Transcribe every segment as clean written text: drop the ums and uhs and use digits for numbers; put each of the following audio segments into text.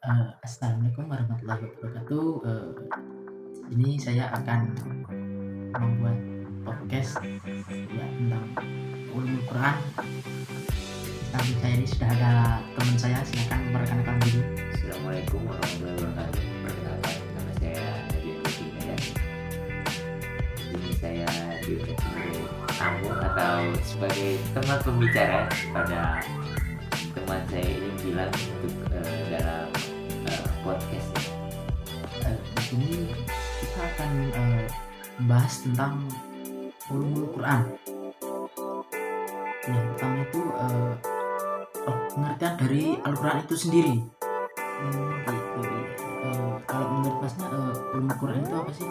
Assalamualaikum warahmatullahi wabarakatuh. Ini saya akan membuat podcast ya tentang ulumul Quran. Samping saya ini sudah ada teman saya, silakan memperkenalkan diri. Assalamualaikum warahmatullahi wabarakatuh. Perkenalkan, nama saya Nadia Hidayat. Ini saya diundang sebagai tamu atau sebagai teman pembicara pada teman saya ini bilang untuk dalam podcast. Di sini kita akan membahas tentang ulumul Quran. Yang pertama itu pengertian dari Al-Quran itu sendiri. Gitu. Kalau menurut Masnya ulumul Quran itu apa sih?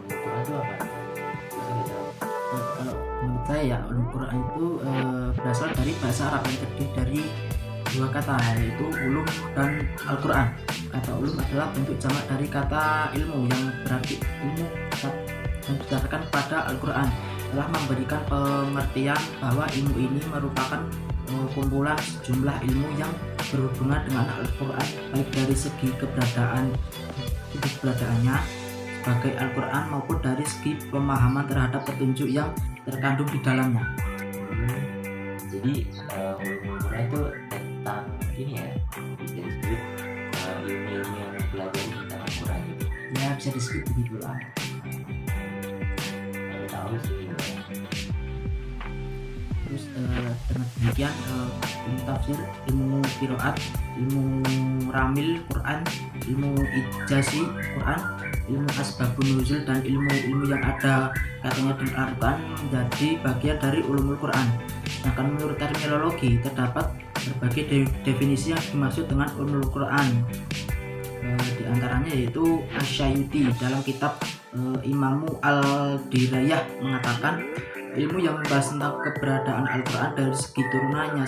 Quran itu apa? Kalau menurut saya ya ulumul Quran itu berasal dari bahasa Arab yang terdiri dari dua kata, yaitu ulum dan Al-Quran. Kata ulum adalah bentuk jamak dari kata ilmu yang berarti ilmu yang berdasarkan pada Al-Quran, telah memberikan pengertian bahwa ilmu ini merupakan kumpulan sejumlah ilmu yang berhubungan dengan Al-Quran, baik dari segi keberadaannya sebagai Al-Quran maupun dari segi pemahaman terhadap petunjuk yang terkandung di dalamnya. Jadi ulumul Quran itu tentang ini ya, bisa disebut ilmu-ilmu yang mempelajari tentang Al-Quran gitu. Ya bisa disebut begitulah. Kalau tahu sih. Terus dengan demikian ilmu tafsir, ilmu qiraat, ilmu ramil Quran, ilmu ijazah Quran, ilmu asbabun nuzul dan ilmu-ilmu yang ada katanya dengan Al-Quran menjadi bagian dari ulumul Quran. Sedangkan menurut terminologi terdapat berbagai definisi yang dimaksud dengan ulumul Quran. Di antaranya yaitu Asyayuti dalam kitab Imamu Al-Dirayah mengatakan ilmu yang membahas tentang keberadaan Al-Quran dari segi turunannya,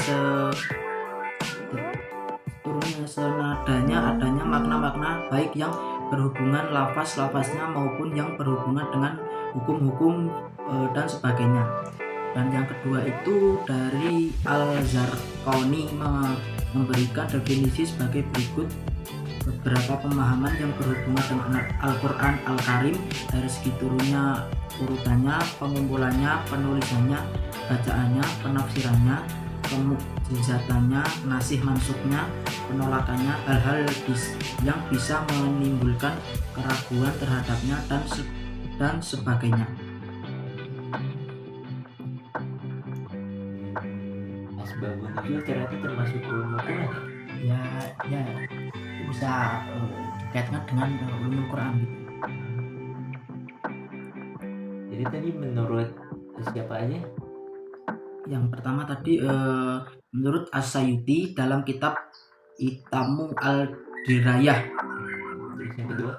senadanya, adanya makna-makna baik yang berhubungan lafaz-lafaznya maupun yang berhubungan dengan hukum-hukum dan sebagainya. Dan yang kedua itu dari Al-Zarqani memberikan definisi sebagai berikut: beberapa pemahaman yang berhubungan dengan Al-Quran Al-Karim dari segi turunnya, urutannya, pengumpulannya, penulisannya, bacaannya, penafsirannya, pemukjizatannya, nasih mansuknya, penolakannya, hal-hal yang bisa menimbulkan keraguan terhadapnya dan sebagainya. Asbabun nuzul ternyata termasuk ulumul Quran ya? Ya bisa dikaitkan dengan ulumul Quran gitu. Jadi tadi menurut siapa aja? Yang pertama tadi menurut As-Sayuti dalam kitab Itamu Al-Dirayah. Terus yang kedua?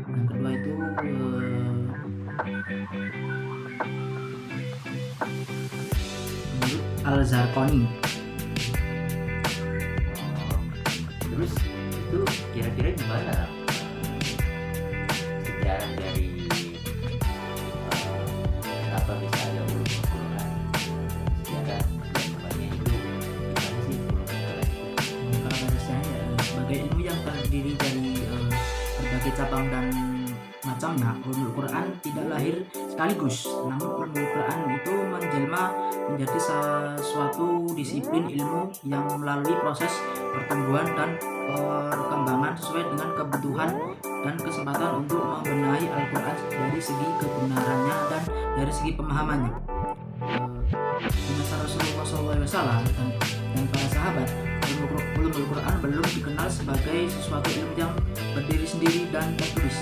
Yang kedua itu menurut Al-Zarqani. Terus itu kira-kira gimana sejarah dari kenapa bisa ada ulumul Quran? Sejarah perkembangannya itu gimana sih ulumul Quran itu? Kalau menurut saya sebagai ilmu yang terdiri dari berbagai cabang dan macamnya, ulumul Quran tidak lahir sekaligus, namun ulumul Quran itu menjelma menjadi suatu disiplin ilmu yang melalui proses pertumbuhan dan perkembangan sesuai dengan kebutuhan dan kesempatan untuk membenahi Al-Quran dari segi kebenarannya dan dari segi pemahamannya. Di masa Rasulullah SAW dan para sahabat, ulumul Quran belum dikenal sebagai sesuatu ilmu yang berdiri sendiri dan tertulis.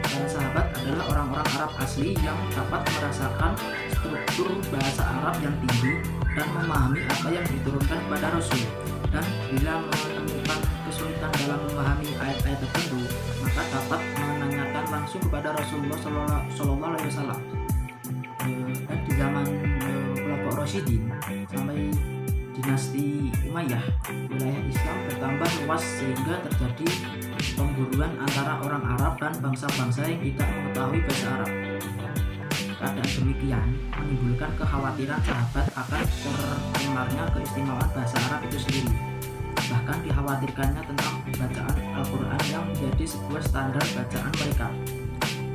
Para sahabat adalah orang-orang Arab asli yang dapat merasakan struktur bahasa Arab yang tinggi dan memahami apa yang diturunkan kepada Rasul. Dan bila menemukan kesulitan dalam memahami ayat-ayat tertentu, maka dapat menanyakan langsung kepada Rasulullah SAW. Dan di zaman kelompok Rasyidin sampai dinasti Umayyah, wilayah Islam bertambah luas sehingga terjadi pemburuan antara orang Arab dan bangsa-bangsa yang tidak mengetahui bahasa Arab. Keadaan demikian menimbulkan kekhawatiran sahabat akan tercemarnya keistimewaan bahasa Arab itu sendiri. bahkan dikhawatirkannya tentang bacaan Al-Quran yang menjadi sebuah standar bacaan mereka.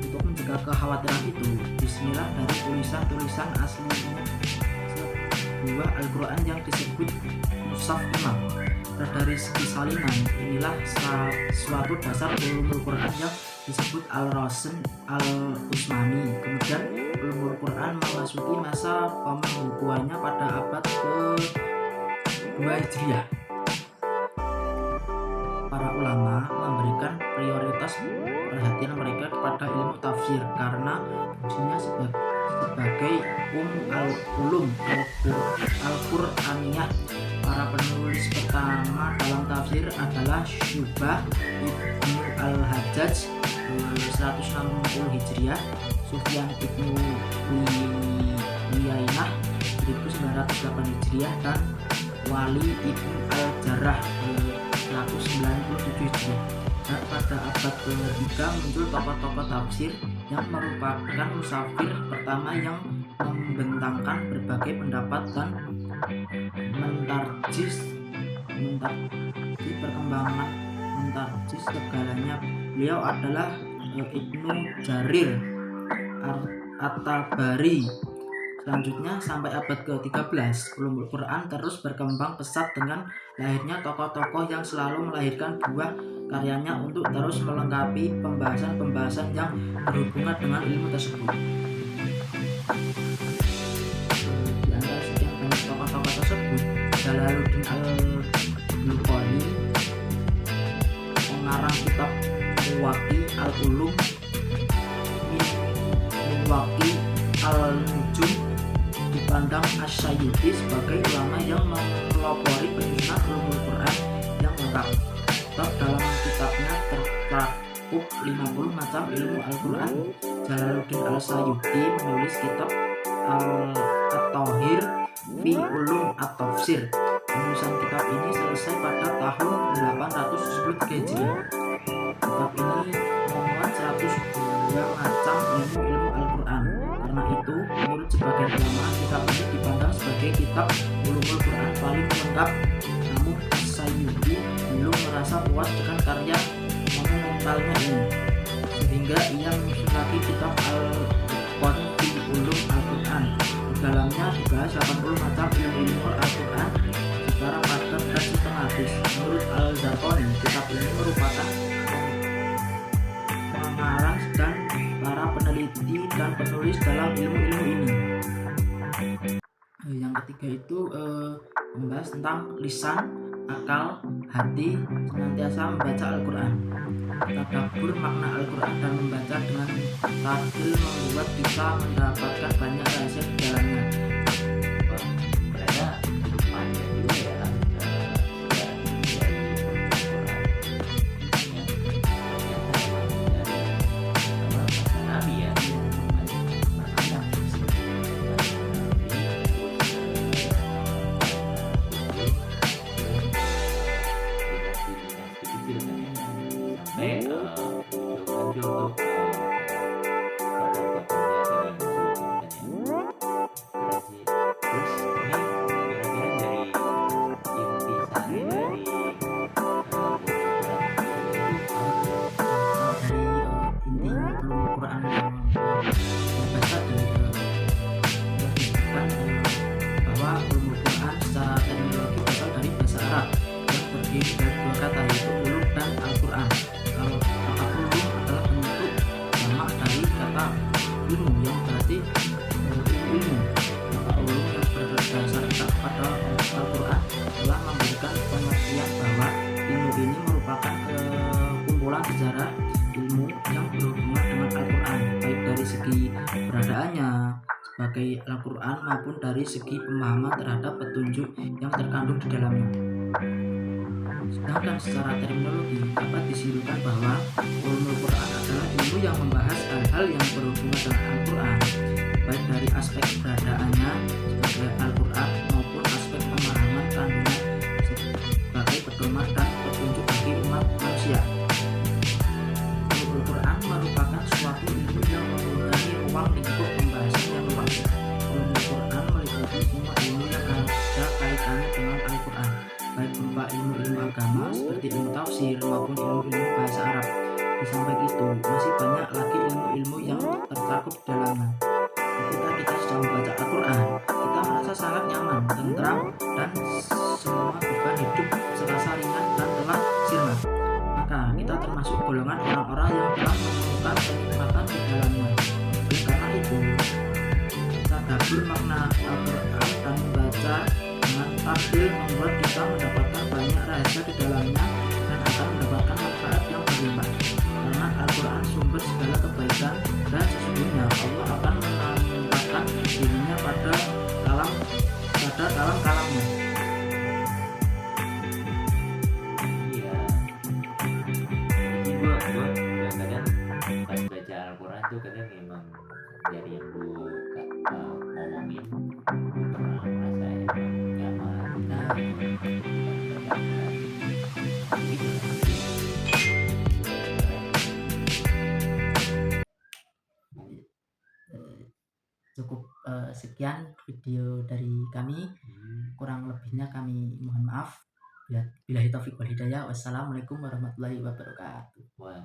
Untuk mencegah kekhawatiran itu, bismillah dari tulisan-tulisan aslinya sebuah Al-Quran yang disebut Mushaf Imam. Dari segi salinan, inilah suatu dasar ulumul Quran yang disebut Al-Rasen Al-Utsmani. Kemudian ulumul Quran memasuki masa pembukuannya pada abad ke-2 Hijriah. Para ulama memberikan prioritas perhatian mereka kepada ilmu tafsir karena fungsinya sebagai al-ulum al-Qur'aniyah. Para penulis pertama dalam tafsir adalah Syubah Ibnu Al-Hajjaj 160 Hijriah, Sufyan Ibnu Uyainah 1908 Hijriah, dan Wali Ibnu Al-Jarrah 197 Hijriah. Dan pada abad ke-3 muncul tokoh-tokoh tafsir yang merupakan musafir pertama yang membentangkan berbagai pendapat dan mentarjih segalanya. Beliau adalah Ibnu Jarir At-Tabari. Selanjutnya sampai abad ke-13, ulumul Quran terus berkembang pesat dengan lahirnya tokoh-tokoh yang selalu melahirkan buah karyanya untuk terus melengkapi pembahasan-pembahasan yang berhubungan dengan ilmu tersebut. Di antara sekian banyak tokoh-tokoh tersebut, Jalaluddin Al-Bulqani, pengarang kitab Muwaqi Al-Ulum, Muwaqi Al-Nujum, dipandang Asy-Syaiti sebagai ulama yang melopori penyusunan ulumul Quran yang lengkap. Sebab dalam kitabnya tercakup 50 macam ilmu Al-Quran. Jalaluddin Al-Syaiti menulis kitab At-Thahir fi Ulum At-Tafsir. Penulisan kitab ini selesai pada tahun 873 Hijriah. Kitab ini memuat 102 macam ilmu Al-Quran. Karena itu, menurut sebagian ulama, kitab ini dipandang sebagai kitab ulumul Quran paling lengkap. Namun As-Syaiti belum merasa puas dengan karya monumentalnya ini, sehingga ia menyusun lagi kitab Al-Itqan fi Ulum Al-Quran. Di dalamnya dibahas 80 macam ilmu Al-Quran secara padat dan sistematis. Menurut Al-Zarqani, kitab ini merupakan pengarang dan para peneliti dan penulis dalam ilmu-ilmu ini. Yang ketiga itu membahas tentang lisan, akal, hati senantiasa membaca Al-Quran. Tadabbur makna Al-Quran dan membaca dengan tadil membuat kita mendapatkan banyak rahasia di dalamnya. Ternyata panjang juga ya Nabi ya. Sampai muncul terus ini kira-kira dari inti sari dari Inti ulumul Quran yang berbaca bahwa ulumul Quran secara terminologi berasal dari bahasa Arab yang terdiri dari dua kata, yaitu ulum dan Al-Quran. Kalau kata ulum adalah bentuk jamak dari kata ilmu yang berarti ilmu. Kata ulum yang berdasarkan pada Al-Quran telah memberikan pengertian bahwa ilmu ini merupakan kumpulan sejarah ilmu yang berhubungan dengan Al-Quran, baik dari segi keberadaannya sebagai Al-Quran maupun dari segi pemahaman terhadap petunjuk yang terkandung di dalamnya. Sedangkan secara terminologi dapat disimpulkan bahwa ulumul Quran adalah ilmu yang membahas hal-hal yang berhubungan dengan Al-Quran, baik dari aspek keberadaannya sebagai Al-Quran maupun aspek pemahaman kandungan sebagai pedoman dan petunjuk bagi umat manusia. Ulumul Quran merupakan suatu ilmu yang mempunyai ruang lingkup pembahasan yang luas. Ulumul Quran meliputi semua ilmu yang ada kaitannya dengan Al-Quran, baik berupa ilmu-ilmu agama seperti ilmu tafsir maupun ilmu-ilmu bahasa Arab. Di samping itu, masih banyak lagi ilmu-ilmu yang tercakup di dalamnya. Ketika kita sedang membaca Al-Quran, kita merasa sangat nyaman, tentram, dan semua beban hidup serasa ringan dan telah sirna. Maka kita termasuk golongan orang-orang yang telah menemukan kenikmatan di dalamnya. Oleh karena itu, tadabbur makna Al-Quran dan membaca dengan tartil membuat kita mendapatkan banyak rahasia di dalamnya dan akan mendapatkan manfaat yang berlimpah. Karena Al-Quran sumber segala kebaikan dan sesungguhnya Allah akan menempatkan dirinya pada dalam kalamnya. Iya. Jadi gua kadang pas baca Al-Quran tuh kadang emang dari yang gua ngomongin pernah merasa emang nyaman. Nah, cukup sekian video dari kami. Kurang lebihnya kami mohon maaf. Billahi taufiq wal hidayah. Wassalamualaikum warahmatullahi wabarakatuh. Wah.